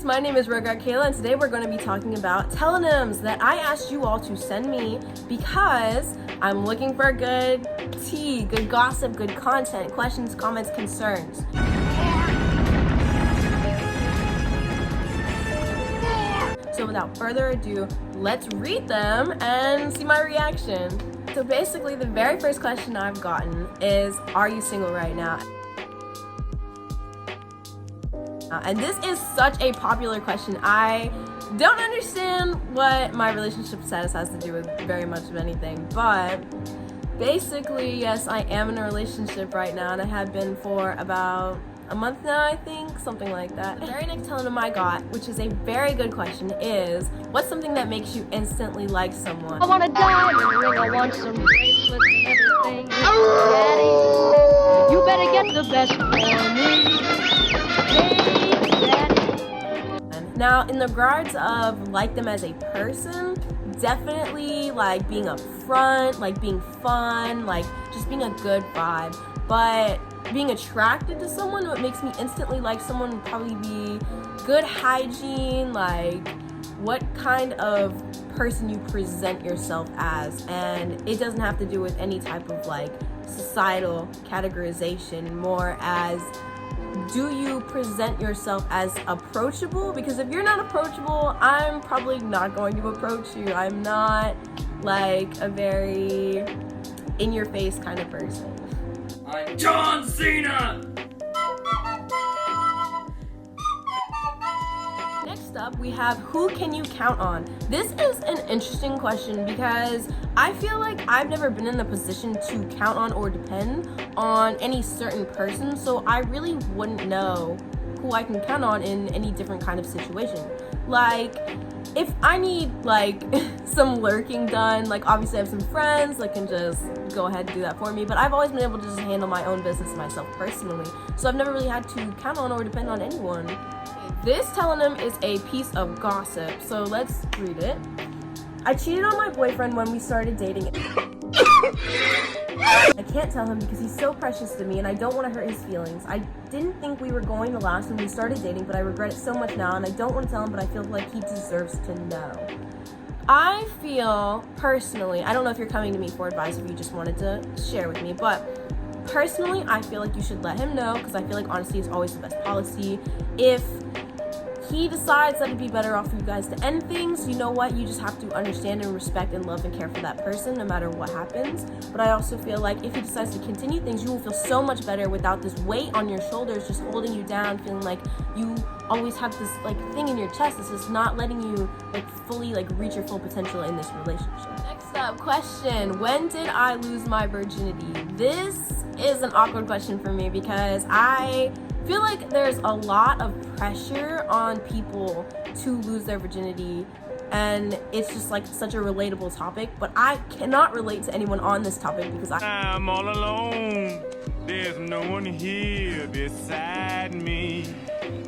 my name is Regret Kayla, and today we're going to be talking about tellonyms that I asked you all to send me because I'm looking for good tea, good gossip, good content, questions, comments, concerns. So without further ado, let's read them and see my reaction. So basically, the very first question I've gotten is, are you single right now? And this is such a popular question. I don't understand what my relationship status has to do with very much of anything, but basically, yes, I am in a relationship right now, and I have been for about a month now, I think, something like that. The very next telenym I got, which is a very good question, is what's something that makes you instantly like someone? I want a diamond ring, I want some bracelets and everything. Daddy, you better get the best for me. Hey, Daddy. Now, in regards of like them as a person, definitely like being upfront, like being fun, like just being a good vibe. But being attracted to someone, what makes me instantly like someone would probably be good hygiene, like what kind of person you present yourself as. And it doesn't have to do with any type of like societal categorization, more as do you present yourself as approachable? Because if you're not approachable, I'm probably not going to approach you. I'm not like a very in your face kind of person. I'm John Cena! Next up, we have who can you count on? This is an interesting question because I feel like I've never been in the position to count on or depend on any certain person, so I really wouldn't know who I can count on in any different kind of situation. Like, if I need like some lurking done, like obviously I have some friends that can just go ahead and do that for me, but I've always been able to just handle my own business myself personally, so I've never really had to count on or depend on anyone. This telenym is a piece of gossip, so let's read it. I cheated on my boyfriend when we started dating. I can't tell him because he's so precious to me and I don't want to hurt his feelings. I didn't think we were going to last when we started dating, but I regret it so much now, and I don't want to tell him, but I feel like he deserves to know. I feel personally, I don't know if you're coming to me for advice, if you just wanted to share with me, but personally, I feel like you should let him know, because I feel like honesty is always the best policy. If he decides that it'd be better off for you guys to end things, you know what, you just have to understand and respect and love and care for that person no matter what happens. But I also feel like if he decides to continue things, you will feel so much better without this weight on your shoulders just holding you down, feeling like you always have this like thing in your chest that's just not letting you like fully like reach your full potential in this relationship. Next up, question, when did I lose my virginity? This is an awkward question for me because I feel like there's a lot of pressure on people to lose their virginity, and it's just like such a relatable topic, but I cannot relate to anyone on this topic because I'm all alone. There's no one here beside me.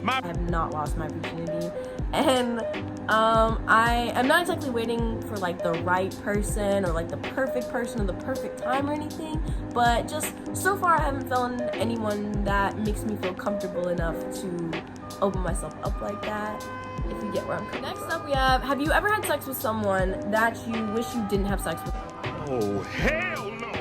I have not lost my virginity, and I am not exactly waiting for like the right person or like the perfect person or the perfect time or anything, but just so far I haven't found anyone that makes me feel comfortable enough to open myself up like that, if you get where I'm coming from. Next up we have you ever had sex with someone that you wish you didn't have sex with? Oh, hell no!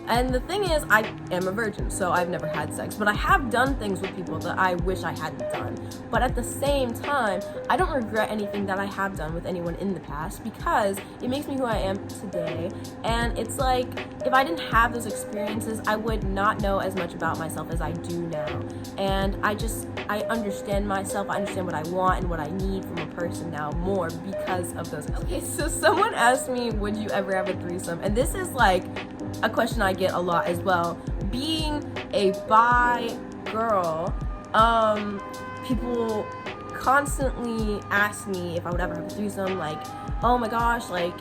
And the thing is, I am a virgin, so I've never had sex, but I have done things with people that I wish I hadn't done. But at the same time, I don't regret anything that I have done with anyone in the past because it makes me who I am today. And it's like, if I didn't have those experiences, I would not know as much about myself as I do now. And I understand myself, I understand what I want and what I need from a person now more because of those. Okay, so someone asked me, would you ever have a threesome? And this is like a question I get a lot as well. Being a bi girl, people constantly ask me if I would ever have a threesome, like, oh my gosh, like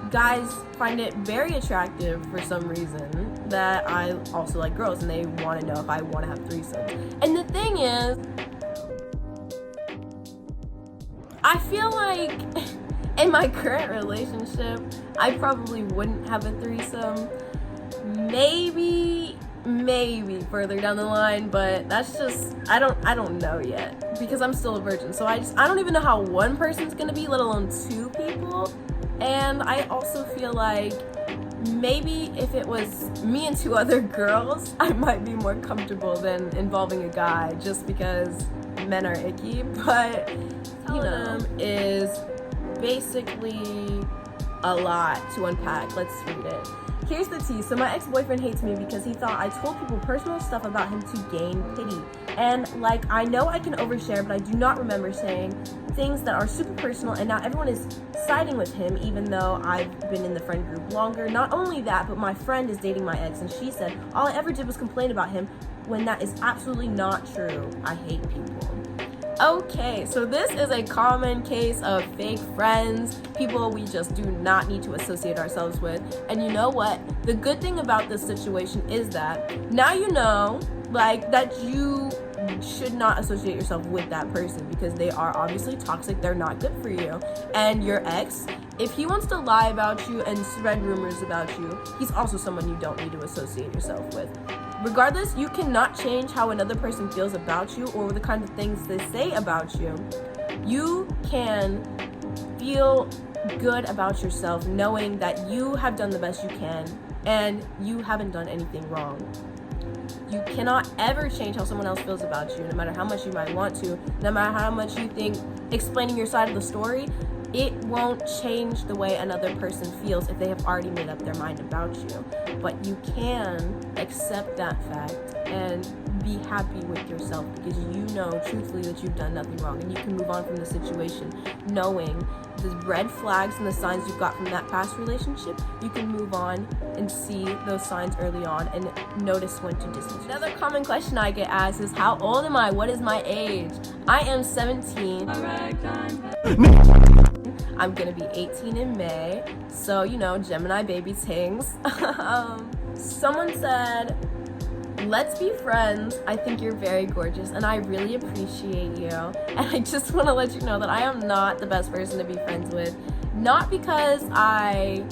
guys find it very attractive for some reason that I also like girls, and they want to know if I want to have threesomes. And the thing is, I feel like in my current relationship, I probably wouldn't have a threesome. Maybe maybe further down the line, but that's just, I don't know yet because I'm still a virgin. So I don't even know how one person's gonna be, let alone two people. And I also feel like maybe if it was me and two other girls, I might be more comfortable than involving a guy, just because men are icky. But you know, is basically a lot to unpack. Let's read it. Here's the tea. So my ex-boyfriend hates me because he thought I told people personal stuff about him to gain pity. And like, I know I can overshare, but I do not remember saying things that are super personal, and now everyone is siding with him even though I've been in the friend group longer. Not only that, but my friend is dating my ex, and she said all I ever did was complain about him, when that is absolutely not true. I hate people. Okay, so this is a common case of fake friends, people we just do not need to associate ourselves with. And you know what? The good thing about this situation is that now you know, like, that you should not associate yourself with that person because they are obviously toxic, they're not good for you. And your ex, if he wants to lie about you and spread rumors about you, he's also someone you don't need to associate yourself with. Regardless, you cannot change how another person feels about you or the kind of things they say about you. You can feel good about yourself knowing that you have done the best you can and you haven't done anything wrong. You cannot ever change how someone else feels about you, no matter how much you might want to, no matter how much you think explaining your side of the story, it won't change the way another person feels if they have already made up their mind about you. But you can accept that fact and be happy with yourself because you know truthfully that you've done nothing wrong, and you can move on from the situation knowing the red flags and the signs you got from that past relationship. You can move on and see those signs early on and notice when to distance. Another common question I get asked is, how old am I? What is my age? I am 17. I'm gonna be 18 in May, so you know, Gemini baby things. Someone said, let's be friends. I think you're very gorgeous and I really appreciate you. And I just want to let you know that I am not the best person to be friends with. Not because I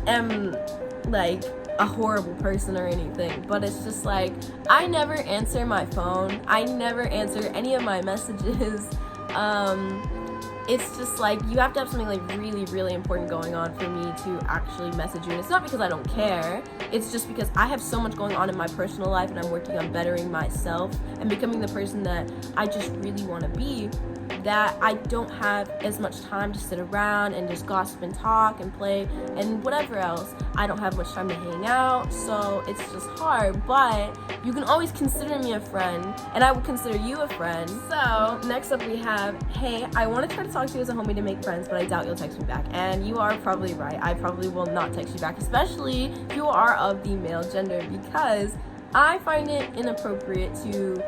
am like a horrible person or anything, but it's just like, I never answer my phone. I never answer any of my messages. It's just like, you have to have something like really, really important going on for me to actually message you. And it's not because I don't care. It's just because I have so much going on in my personal life and I'm working on bettering myself and becoming the person that I just really want to be, that I don't have as much time to sit around and just gossip and talk and play and whatever else. I don't have much time to hang out, so it's just hard. But you can always consider me a friend, and I would consider you a friend. So next up we have, hey, I want to try to talk to you as a homie to make friends, but I doubt you'll text me back. And you are probably right. I probably will not text you back, especially if you are of the male gender, because I find it inappropriate to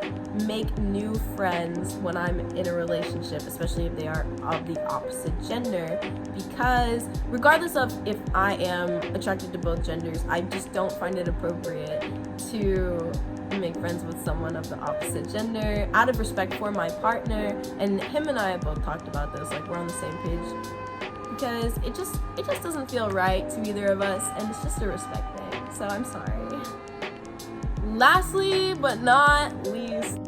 make new friends when I'm in a relationship, especially if they are of the opposite gender, because regardless of if I am attracted to both genders, I just don't find it appropriate to make friends with someone of the opposite gender out of respect for my partner. And him and I have both talked about this, like, we're on the same page, because it just doesn't feel right to either of us, and it's just a respect thing. So I'm sorry. Lastly but not least,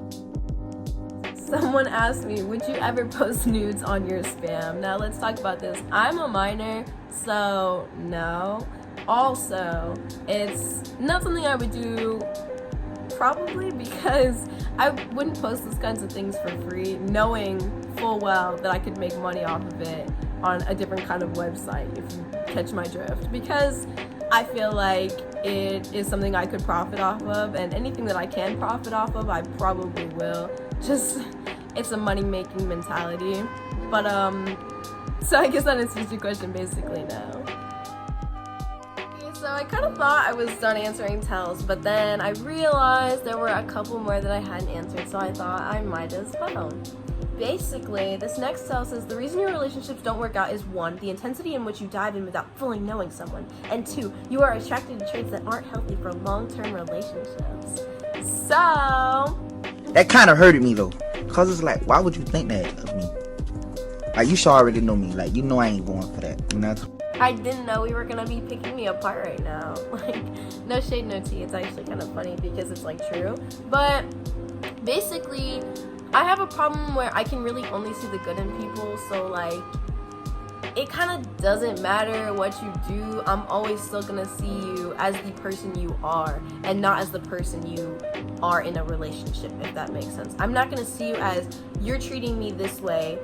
someone asked me, would you ever post nudes on your spam? Now let's talk about this. I'm a minor, so no. Also, it's not something I would do, probably because I wouldn't post those kinds of things for free, knowing full well that I could make money off of it on a different kind of website, if you catch my drift, because I feel like it is something I could profit off of, and anything that I can profit off of, I probably will. Just, it's a money-making mentality. But, so I guess that answers your question, basically, no. Okay, so I kind of thought I was done answering tells, but then I realized there were a couple more that I hadn't answered, so I thought I might as well. Basically, this next tell says the reason your relationships don't work out is 1, the intensity in which you dive in without fully knowing someone, and 2, you are attracted to traits that aren't healthy for long-term relationships. So that kind of hurted me though, cause it's like, why would you think that of me? Like, you should already know me. Like, you know I ain't going for that. You know. I didn't know we were gonna be picking me apart right now. Like, no shade, no tea. It's actually kind of funny because it's like true. But basically, I have a problem where I can really only see the good in people. So like, it kind of doesn't matter what you do. I'm always still gonna see you as the person you are and not as the person you are in a relationship, if that makes sense. I'm not gonna see you as you're treating me this way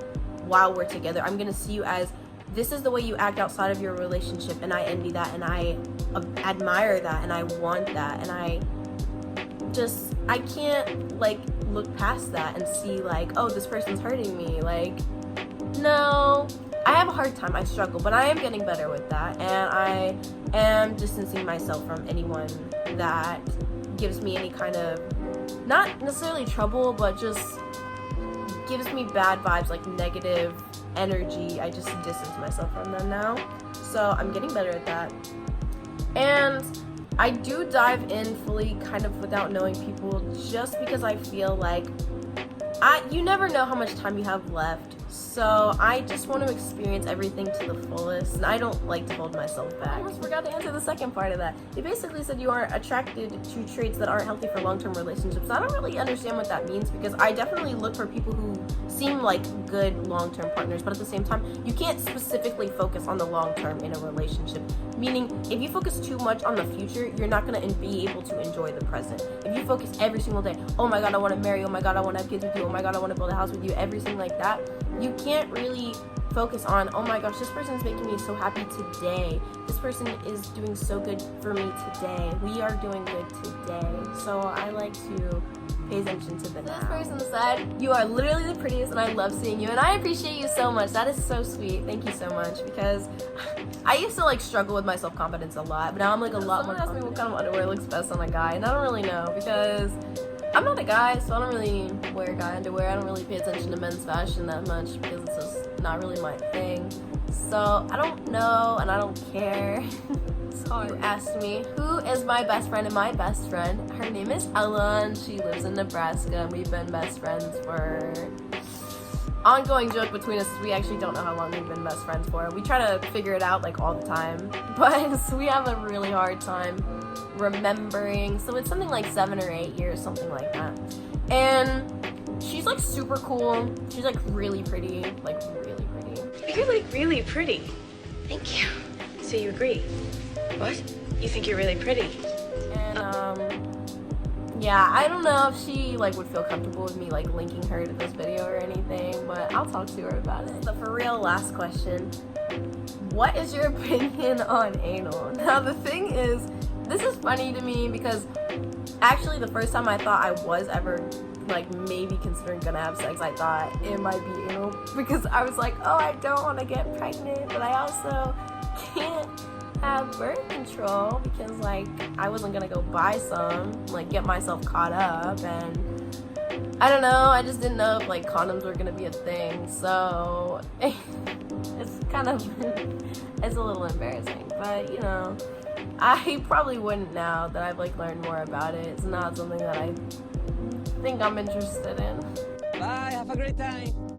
while we're together. I'm gonna see you as this is the way you act outside of your relationship, and I envy that, and I admire that, and I want that, and I can't like look past that and see like, oh, this person's hurting me. Like, no, I have a hard time. I struggle, but I am getting better with that, and I am distancing myself from anyone that gives me any kind of, not necessarily trouble, but just gives me bad vibes, like negative energy. I just distance myself from them now. So I'm getting better at that. And I do dive in fully kind of without knowing people, just because I feel like you never know how much time you have left. So I just want to experience everything to the fullest, and I don't like to hold myself back. I almost forgot to answer the second part of that. You basically said you are attracted to traits that aren't healthy for long-term relationships. I don't really understand what that means, because I definitely look for people who seem like good long-term partners, but at the same time, you can't specifically focus on the long-term in a relationship. Meaning, if you focus too much on the future, you're not going to be able to enjoy the present. If you focus every single day, oh my god, I want to marry you, oh my god, I want to have kids with you, oh my god, I want to build a house with you, everything like that, you can't really focus on, oh my gosh, this person's making me so happy today. This person is doing so good for me today. We are doing good today. So I like to pay attention to the now. This person said, you are literally the prettiest and I love seeing you, and I appreciate you so much. That is so sweet. Thank you so much, because I used to like struggle with my self-confidence a lot, but now I'm like a lot more confident. Someone asked me what kind of underwear looks best on a guy, and I don't really know, because I'm not a guy, so I don't really wear guy underwear. I don't really pay attention to men's fashion that much, because it's just not really my thing. So I don't know, and I don't care. It's hard. You asked me, who is my best friend? And my best friend, her name is Ellen. She lives in Nebraska, and we've been best friends for... Ongoing joke between us is we actually don't know how long we've been best friends for. We try to figure it out like all the time, but we have a really hard time remembering. So it's something like 7 or 8 years, something like that. And she's like super cool. She's like really pretty, like really pretty. You're like really pretty. Thank you. So you agree? What? You think you're really pretty? And yeah, I don't know if she like would feel comfortable with me like linking her to this video or anything, but I'll talk to her about it. The for real last question. What is your opinion on anal? Now the thing is, this is funny to me because actually the first time I thought I was ever like maybe considering gonna have sex, I thought it might be anal, because I was like, oh, I don't want to get pregnant, but I also can't have birth control because like I wasn't gonna go buy some, like get myself caught up, and I don't know, I just didn't know if like condoms were gonna be a thing, so it's kind of it's a little embarrassing, but you know, I probably wouldn't now that I've like learned more about it. It's not something that I think I'm interested in. Bye, have a great time.